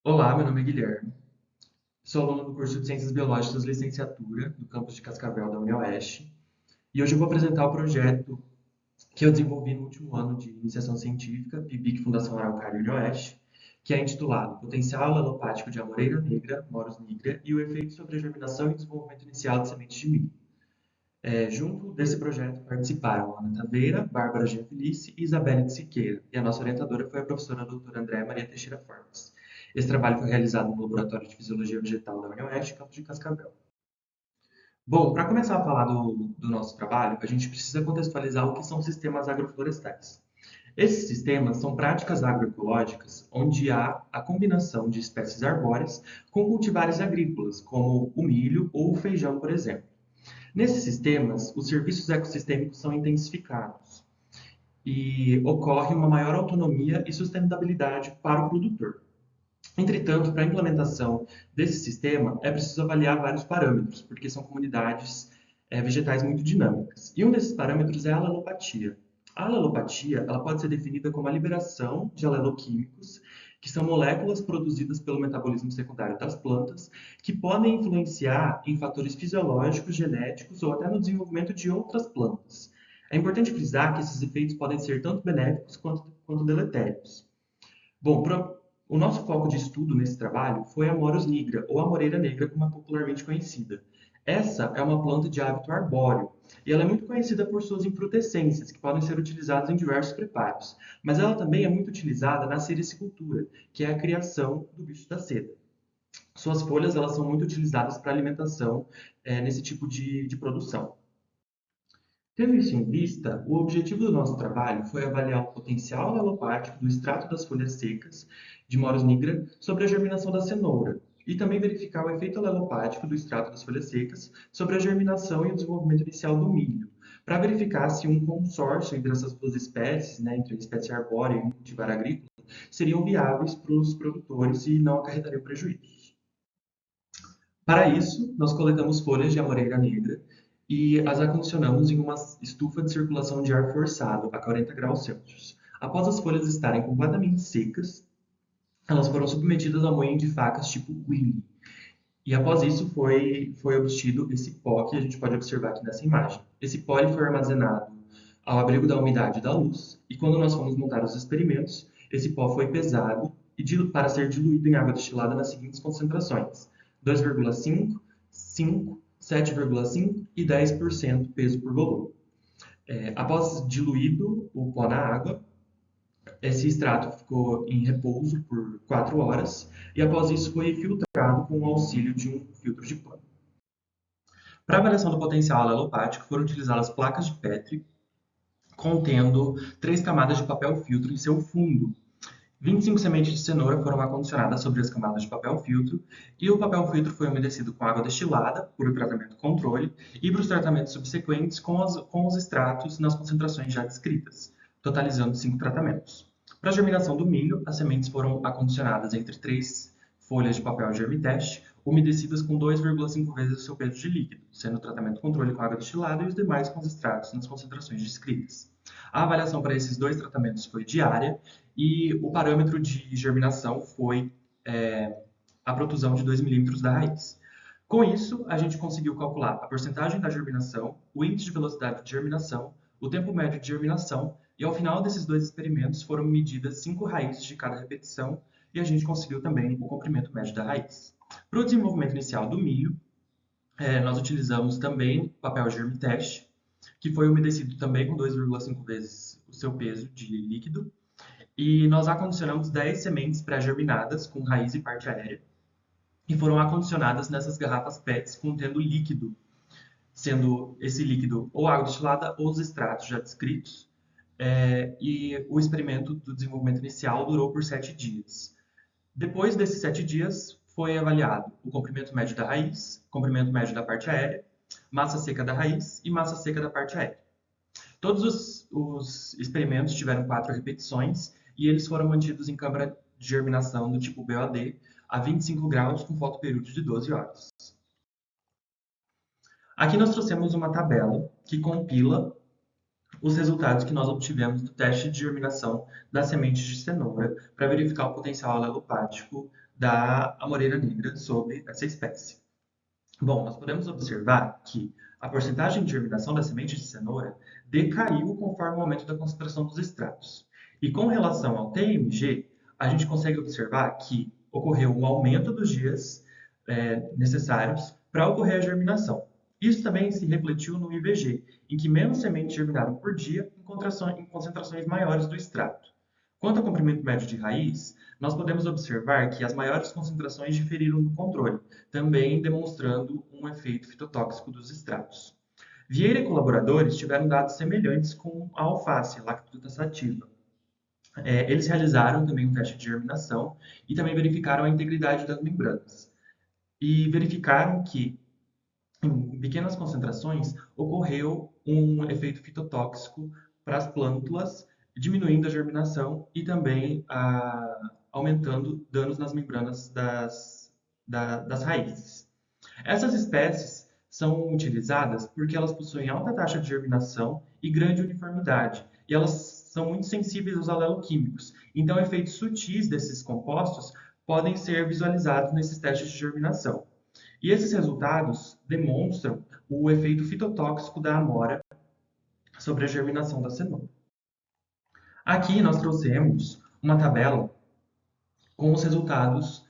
Olá, meu nome é Guilherme. Sou aluno do curso de Ciências Biológicas Licenciatura do campus de Cascavel da UniOeste. E hoje eu vou apresentar o projeto que eu desenvolvi no último ano de iniciação científica, PIBIC Fundação Araucária UniOeste, que é intitulado Potencial Alelopático de Amoreira Negra, Morus nigra, e o efeito sobre a germinação e desenvolvimento inicial de sementes de milho. Junto desse projeto participaram Ana Taveira, Bárbara Gianfelice e Isabelle de Siqueira, e a nossa orientadora foi a professora doutora Andréa Maria Teixeira Fortes. Esse trabalho foi realizado no Laboratório de Fisiologia Vegetal da UniOeste, campus de Cascavel. Bom, para começar a falar do nosso trabalho, a gente precisa contextualizar o que são sistemas agroflorestais. Esses sistemas são práticas agroecológicas onde há a combinação de espécies arbóreas com cultivares agrícolas, como o milho ou o feijão, por exemplo. Nesses sistemas, os serviços ecossistêmicos são intensificados e ocorre uma maior autonomia e sustentabilidade para o produtor. Entretanto, para a implementação desse sistema, é preciso avaliar vários parâmetros, porque são comunidades vegetais muito dinâmicas. E um desses parâmetros é a alelopatia. A alelopatia ela pode ser definida como a liberação de aleloquímicos, que são moléculas produzidas pelo metabolismo secundário das plantas, que podem influenciar em fatores fisiológicos, genéticos ou até no desenvolvimento de outras plantas. É importante frisar que esses efeitos podem ser tanto benéficos quanto deletérios. Bom, o nosso foco de estudo nesse trabalho foi a Morus nigra, ou amoreira negra, como é popularmente conhecida. Essa é uma planta de hábito arbóreo, e ela é muito conhecida por suas infrutescências, que podem ser utilizadas em diversos preparos, mas ela também é muito utilizada na sericicultura, que é a criação do bicho da seda. Suas folhas elas são muito utilizadas para alimentação nesse tipo de produção. Tendo isso em vista, o objetivo do nosso trabalho foi avaliar o potencial alopático do extrato das folhas secas de Morus nigra sobre a germinação da cenoura, e também verificar o efeito alelopático do extrato das folhas secas sobre a germinação e o desenvolvimento inicial do milho, para verificar se um consórcio entre essas duas espécies, né, entre a espécie arbórea e um cultivar agrícola, seriam viáveis para os produtores e não acarretariam prejuízos. Para isso, nós coletamos folhas de amoreira negra e as acondicionamos em uma estufa de circulação de ar forçado a 40 graus Celsius. Após as folhas estarem completamente secas, elas foram submetidas a moinho de facas tipo Willy. E após isso foi obtido esse pó que a gente pode observar aqui nessa imagem. Esse pó ele foi armazenado ao abrigo da umidade e da luz, e quando nós fomos montar os experimentos, esse pó foi pesado para ser diluído em água destilada nas seguintes concentrações: 2,5, 5, 7,5 e 10% peso por volume. Após diluído o pó na água, esse extrato ficou em repouso por 4 horas e após isso foi filtrado com o auxílio de um filtro de pano. Para a avaliação do potencial alelopático foram utilizadas placas de Petri contendo 3 camadas de papel filtro em seu fundo. 25 sementes de cenoura foram acondicionadas sobre as camadas de papel filtro e o papel filtro foi umedecido com água destilada por o tratamento controle e para os tratamentos subsequentes com os extratos nas concentrações já descritas, totalizando 5 tratamentos. Para a germinação do milho, as sementes foram acondicionadas entre 3 folhas de papel germiteste, umedecidas com 2,5 vezes o seu peso de líquido, sendo o tratamento controle com água destilada e os demais com os extratos nas concentrações descritas. A avaliação para esses dois tratamentos foi diária e o parâmetro de germinação foi a protusão de 2 milímetros da raiz. Com isso, a gente conseguiu calcular a porcentagem da germinação, o índice de velocidade de germinação, o tempo médio de germinação, e ao final desses dois experimentos foram medidas 5 raízes de cada repetição e a gente conseguiu também o comprimento médio da raiz. Para o desenvolvimento inicial do milho, nós utilizamos também papel germiteste, que foi umedecido também com 2,5 vezes o seu peso de líquido, e nós acondicionamos 10 sementes pré-germinadas com raiz e parte aérea e foram acondicionadas nessas garrafas PETs contendo líquido, sendo esse líquido ou água destilada ou os extratos já descritos. E o experimento do desenvolvimento inicial durou por 7 dias. Depois desses 7 dias, foi avaliado o comprimento médio da raiz, comprimento médio da parte aérea, massa seca da raiz e massa seca da parte aérea. Todos os experimentos tiveram 4 repetições e eles foram mantidos em câmara de germinação do tipo BOD a 25 graus com fotoperíodo de 12 horas. Aqui nós trouxemos uma tabela que compila os resultados que nós obtivemos do teste de germinação das sementes de cenoura para verificar o potencial alelopático da amoreira negra sobre essa espécie. Bom, nós podemos observar que a porcentagem de germinação da semente de cenoura decaiu conforme o aumento da concentração dos extratos. E com relação ao TMG, a gente consegue observar que ocorreu um aumento dos dias necessários para ocorrer a germinação. Isso também se refletiu no IVG, em que menos sementes germinaram por dia em concentrações maiores do extrato. Quanto ao comprimento médio de raiz, nós podemos observar que as maiores concentrações diferiram do controle, também demonstrando um efeito fitotóxico dos extratos. Vieira e colaboradores tiveram dados semelhantes com a alface, a lactuta sativa. Eles realizaram também um teste de germinação e também verificaram a integridade das membranas. E verificaram que, em pequenas concentrações, ocorreu um efeito fitotóxico para as plântulas, diminuindo a germinação e também aumentando danos nas membranas das raízes. Essas espécies são utilizadas porque elas possuem alta taxa de germinação e grande uniformidade, e elas são muito sensíveis aos aleloquímicos. Então, efeitos sutis desses compostos podem ser visualizados nesses testes de germinação. E esses resultados demonstram o efeito fitotóxico da amora sobre a germinação da cenoura. Aqui nós trouxemos uma tabela com os resultados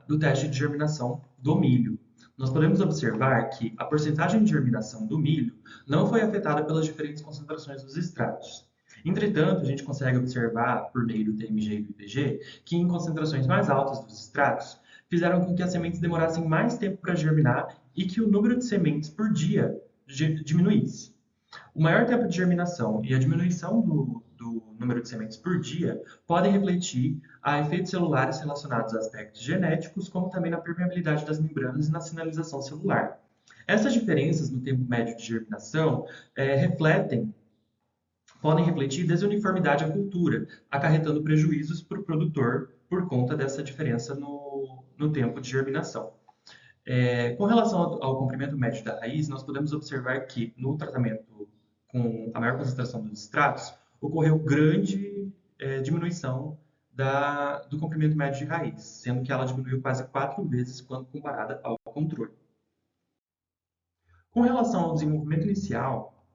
do teste de germinação do milho. Nós podemos observar que a porcentagem de germinação do milho não foi afetada pelas diferentes concentrações dos extratos. Entretanto, a gente consegue observar, por meio do TMG e do IPG, que em concentrações mais altas dos extratos, fizeram com que as sementes demorassem mais tempo para germinar e que o número de sementes por dia diminuísse. O maior tempo de germinação e a diminuição do número de sementes por dia podem refletir a efeitos celulares relacionados a aspectos genéticos, como também na permeabilidade das membranas e na sinalização celular. Essas diferenças no tempo médio de germinação podem refletir desuniformidade à cultura, acarretando prejuízos para o produtor por conta dessa diferença no tempo de germinação. Com relação ao comprimento médio da raiz, nós podemos observar que no tratamento com a maior concentração dos extratos, ocorreu grande diminuição do comprimento médio de raiz, sendo que ela diminuiu quase 4 vezes quando comparada ao controle. Com relação ao desenvolvimento inicial,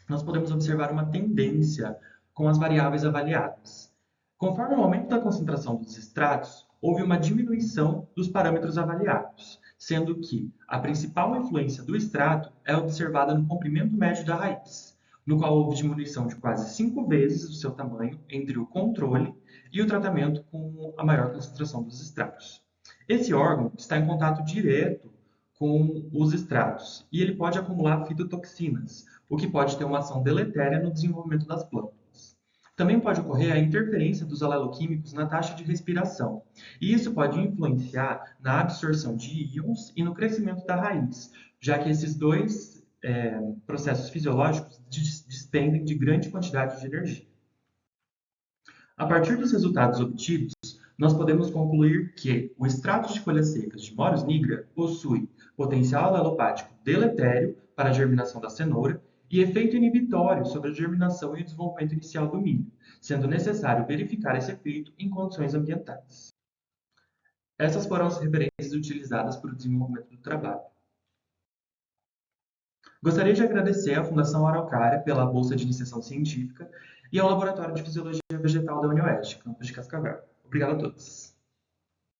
nós podemos observar uma tendência com as variáveis avaliadas. Conforme o aumento da concentração dos extratos, houve uma diminuição dos parâmetros avaliados, sendo que a principal influência do extrato é observada no comprimento médio da raiz, no qual houve diminuição de quase 5 vezes o seu tamanho entre o controle e o tratamento com a maior concentração dos extratos. Esse órgão está em contato direto com os extratos e ele pode acumular fitotoxinas, o que pode ter uma ação deletéria no desenvolvimento das plantas. Também pode ocorrer a interferência dos aleloquímicos na taxa de respiração, e isso pode influenciar na absorção de íons e no crescimento da raiz, já que esses dois processos fisiológicos despendem de grande quantidade de energia. A partir dos resultados obtidos, nós podemos concluir que o extrato de folhas secas de Morus nigra possui potencial alelopático deletério para a germinação da cenoura e efeito inibitório sobre a germinação e o desenvolvimento inicial do milho, sendo necessário verificar esse efeito em condições ambientais. Essas foram as referências utilizadas para o desenvolvimento do trabalho. Gostaria de agradecer à Fundação Araucária pela bolsa de iniciação científica e ao Laboratório de Fisiologia Vegetal da UniOeste, campus de Cascavel. Obrigado a todos.